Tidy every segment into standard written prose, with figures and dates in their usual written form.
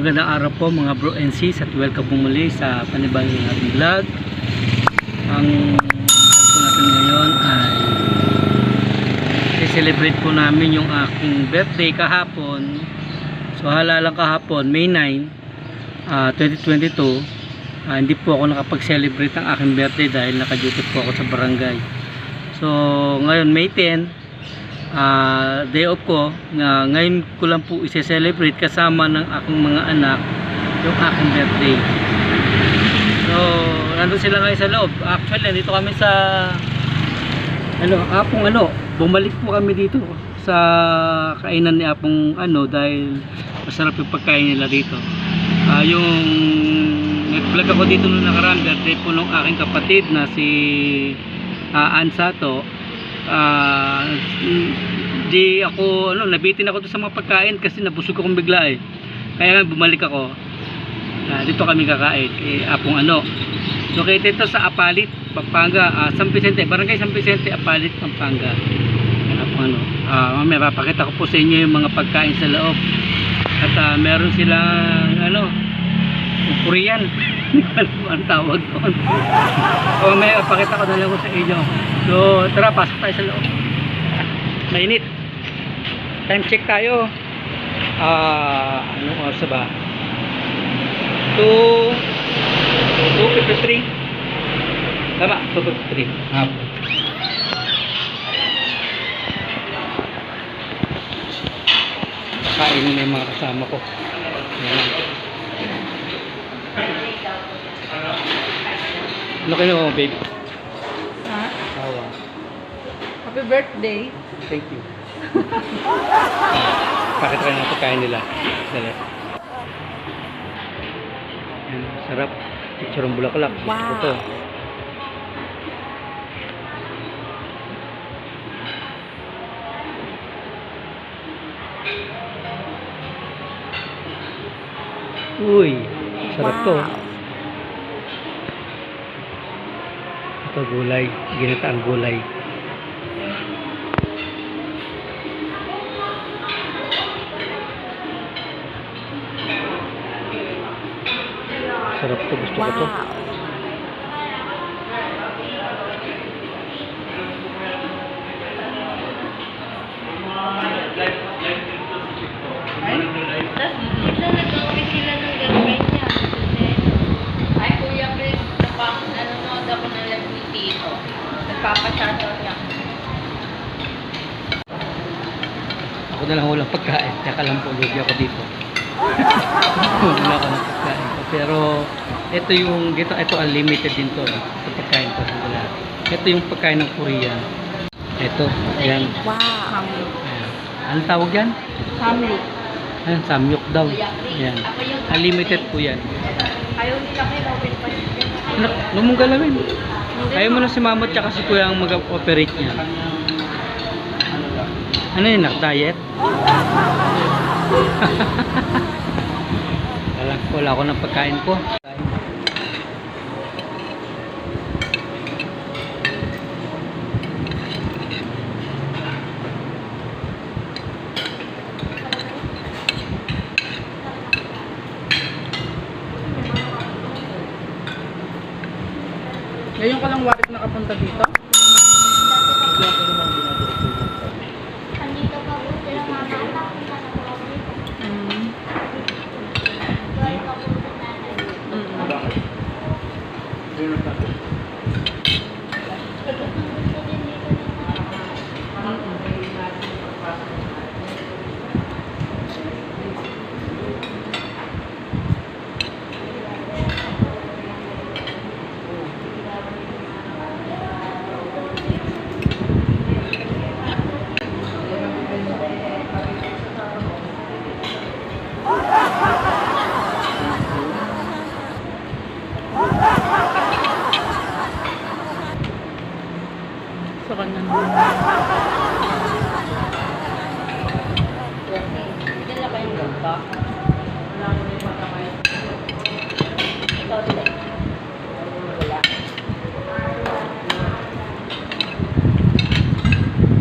magandang araw po mga bro and sis at welcome po muli sa panibagong ating vlog. Ang vlog po natin ngayon ay i-celebrate po namin yung aking birthday kahapon. So halalang kahapon, May 9, 2022. Hindi po ako nakapag-celebrate ng aking birthday dahil naka-duty po ako sa barangay. So ngayon May 10, day off ko, ngayon ko lang po i-celebrate kasama ng aking mga anak yung aking birthday. So nandun sila ngayon sa loob. Actually nandito kami sa Apong bumalik po kami dito sa kainan ni Apong dahil masarap yung pagkain nila dito. Yung nag-vlog ako dito nung nakaraan, birthday po nung aking kapatid na si Ansato. Di ako nabitin ako sa mga pagkain kasi nabusog akong bigla kaya bumalik ako. Dito kami kakain Apong located ito sa Apalit, Pampanga, San Vicente, Barangay San Vicente, Apalit, Pampanga. Apong mamaya papakita ko po sa inyo yung mga pagkain sa loob at meron silang Korean. Ang tawag doon. May pakita ko na lang sa inyo. So tara, pasok tayo sa loob. Mainit. Time check tayo. Anong oras ba? 2:53. Tama, 2:53. Kainin na yung mga kasama ko. Ano kayo, baby? Ha? Awa. Happy birthday. Thank you. Pakita kayo ng pagkain nila. Dali. Sarap. Picture ng bulaklak. Wow. Ito. Uy, sarap to. Ito gulay, ginataang gulay. Sarap to, gusto ko to. Ako na lang walang pagkain, kaya lang po lugi ako dito. Wala ako ng pagkain ko. Pero ito unlimited din to. Ito pagkain ko sa lahat. Ito yung pagkain ng Korean. Ito, yan. Wow. Ayan. Anong tawag yan? Samyuk. Ayan, samyuk daw. Yan. Unlimited po yan. Ayaw nila kayo, open pa yun. Huwag mong galawin. Ayaw mo na si mama at saka si kuya ang mag-operate niya. Ano yun, diet? Wala ako ng pagkain ko. Ngayon ko lang warit nakapunta dito. Andito pa po sila mama. Sa kanya. Dala ba yung ganda? Ikaw din.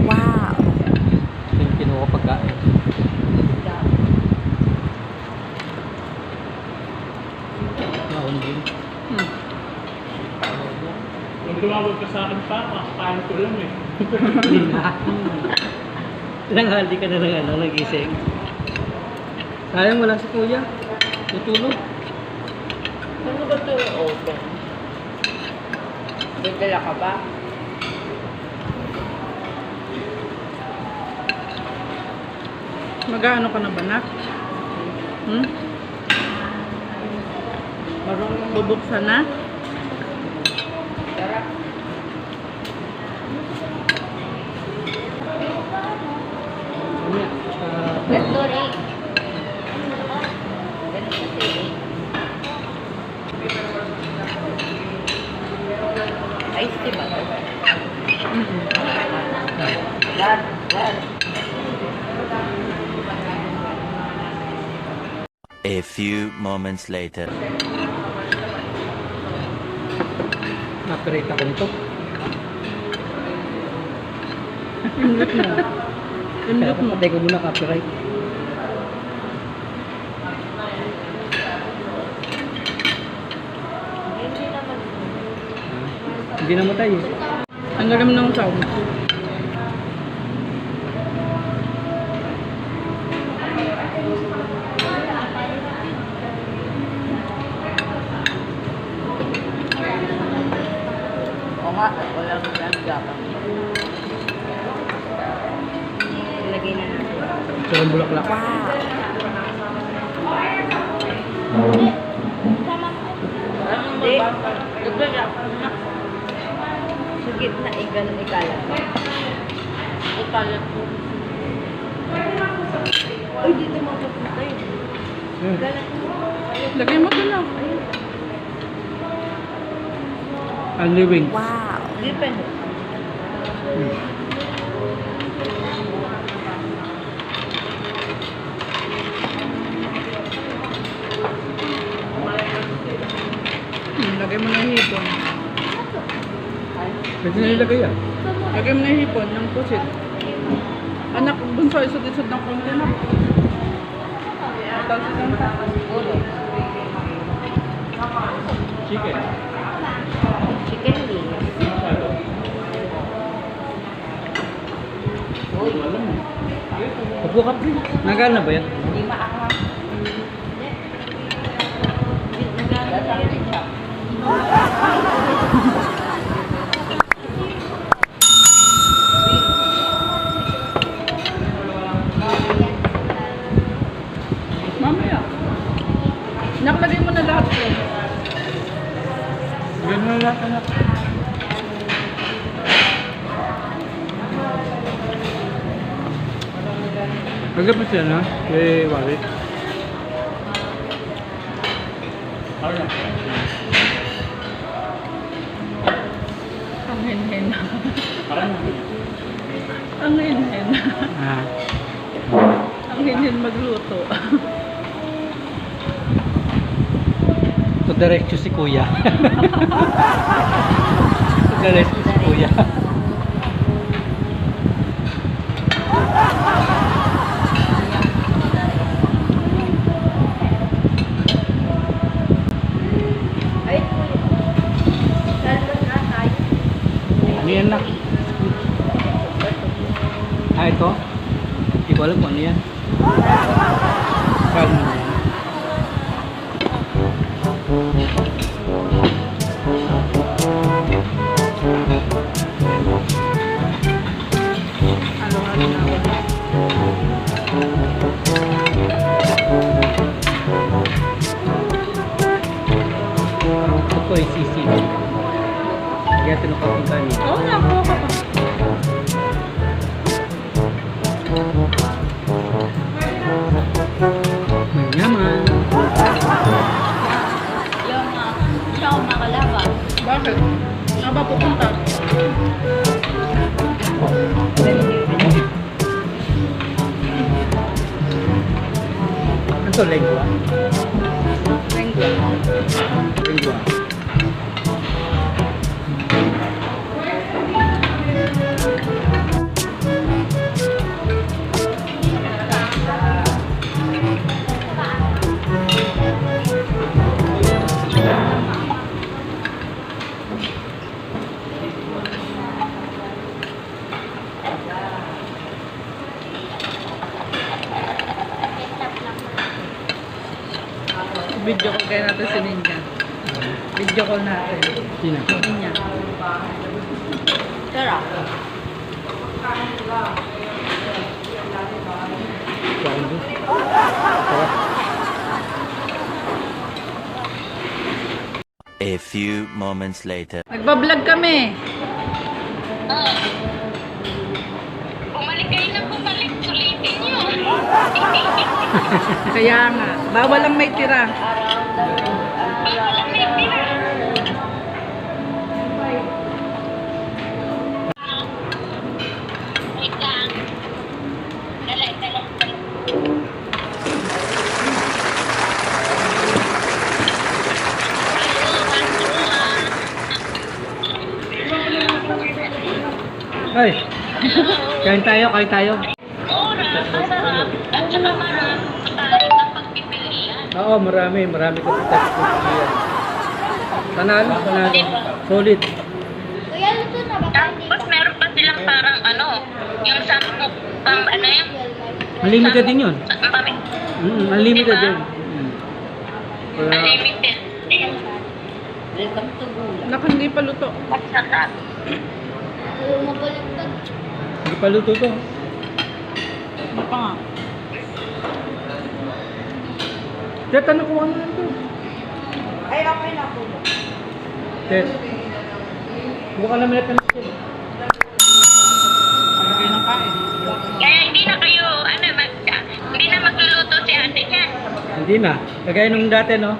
Wala. Ito yung kinuha pagkain. lang din. Hmm. Kung tumawag ka sa akin pa, kakain ko lang eh. Hindi na. Nanghali ka na ng nagising. Sayang wala si kuya. Tutulog. Ano ba ito yung open? May dala ka ba? Mag-ano ka na ba, nak? Hmm? Marunong Bubuksan na? Sarap. Mamaya, Ganito rin. Ganito kasi eh. Ice tea ba? Gan. A few moments later. naperate ako nito. Indot mo. Indot mo. Patay ko muna copyright. Hindi naman. Hindi namatay eh. Ang galing ng sound. Oo nga, walang nagagapan. Ilagay na natin. So, ang bulaklak. Hindi. Naglalak. Sa gitna, ganun ikalat. Ikalat po. Ay, dito mapupunta yun. Ikalat mo. Lagay mo doon lang. Only wing. Depende. Lagay mo na yung hipon. Pwede na nilagay yan. Lagay mo na yung hipon ng pusit. Anak, bunso, isod-isod ng konti na. Tapos isang Ulo. Chicken. Chicken wings. Uy, Upo ka pre. Nagana ba yan? hindi maanghang. Naglalaro din siya. mamaya. Nakalagay mo na lahat yun. Ganun na lahat anak. Magkapit yan ha? Kay Wari. Ang hen-hen. Parang Ang hen-hen. Ah. Ang hen-hen magluto. To diretso si kuya. To diretso si kuya. Ay, salmon na tayo. Ano yan nak? Ah, ito? Hindi ko alam kung ano yan. Salmon na yan. Halo-halo na ako. Ito po ay sisi. Kaya tinukapunta niyo. Oo na, kuha ka pa. Manyaman. Siya ako makalaban. Bakit? Saan ba pupunta? Ano to? Lengua? Lengua. Lengua. kaya natin si Ninja. Video call natin. Sino? Ninja. Tara. A few moments later. Nagbablog kami. Bumalik kayo na bumalik. Sulitin nyo. Kaya nga, bawal lang may tira. Walang may tira. Wait lang. Dali. Ay! Kain tayo, kain tayo. Mura, masarap, at saka marami tayo ng pagpipilian. Oo, marami ko sa Panalo. Solid. Tapos meron pa silang parang yung sampu pang yung Unlimited din yun. Unlimited din. unlimited. Welcome to Gula. Naku, hindi pa luto. At saka, Hindi pa luto to. Ano pa nga? Tet, ano kuha mo lang to? ay okay na po. Tet. Buka na minute na ito. Ano kayo ng kain? Kaya hindi na kayo, hindi na magluluto si ate niyan. Hindi na. Kagaya nung dati, no?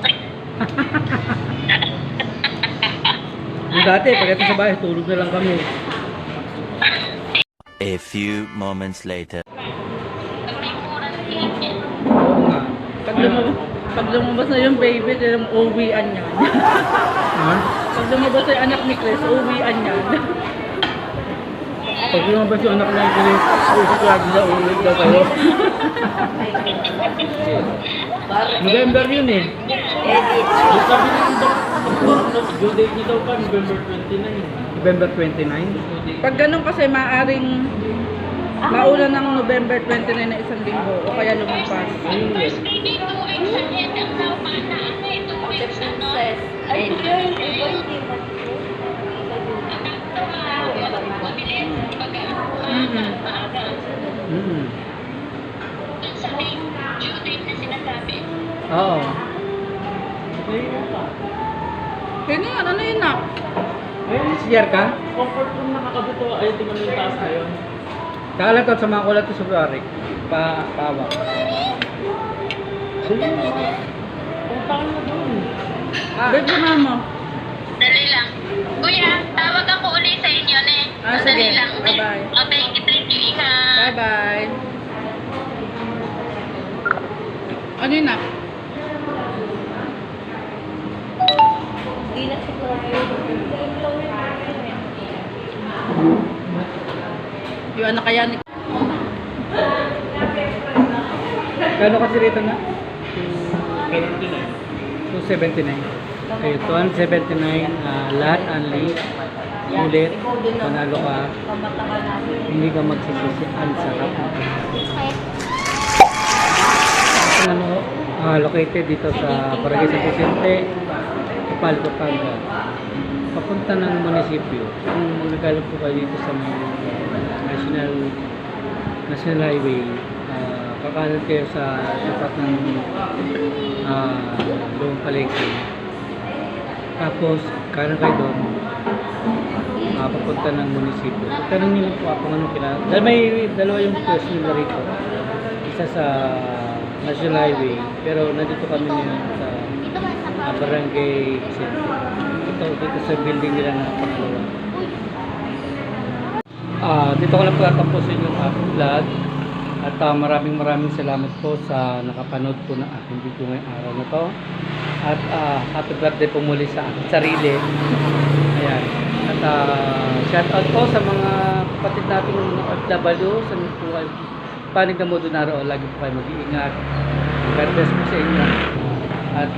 Nung dati, pagdating sa bahay, tulog na lang kami. A few moments later. May mura na chicken. Oo nga. Pag lumabas na yung baby, yung uwian niya. Ha? Pag lumabas na yung anak ni Chris, uwian niya. Pag lumabas yung anak na yung usok lagi na ulit daw kayo. November yun eh. Sabi ng doktor, due date niya daw pa, November 29. November 29. Pag ganun kasi, maaring mauna ng November 29 na isang linggo o kaya lumampas. First baby, 2 weeks ahead ang tama na 2 weeks Ay, sa due date na sinasabi. Oo. Kaya nga, ano yun na? Ayun, siyar ka? Comfort room nakakabuto. Ay, tingnan mo yung taas na yun. Kala to sa mga kulat sa February. Pawa. Dali mo. Puntahan na doon. Babe, samahan mo. Dali lang. Kuya, tawag ako uli sa inyo, ne. Ah, Dali sige. lang. Bye-bye. Okay, thank you, ingat. Bye-bye. Ano yun na? Hindi na siguro yun. Yung anak kaya ni... Kano kasi rito na? 29. 279. Okay, 279. Lahat unli. Ulit. Panalo ka. Hindi ka magsisisi. Ang sarap. Located dito sa Barangay San Vicente, Ipal, Pampanga. Papunta ng munisipyo. Kung magagalap po kayo dito sa may National Highway, kakanan kayo sa tapat ng Lumang Palengke. Tapos, kanan kayo doon, papunta ng munisipyo. Tanong niyo po ako anong kailangan. Dahil may dalawa yung pwesto nila rito. Isa sa National Highway, pero nandito kami ngayon sa Barangay Vicente. Dito sa building nila na pangalawa. Dito ko lang pagtapusin yung aking vlog. At maraming salamat po sa nakapanood po ng aking video ngayong araw na to. At happy birthday po muli sa aking sarili. Ayan. At shout out po sa mga kapatid nating OFW sa mga panig na modo na lagi po kayo mag-iingat. God bless po sa inyo. At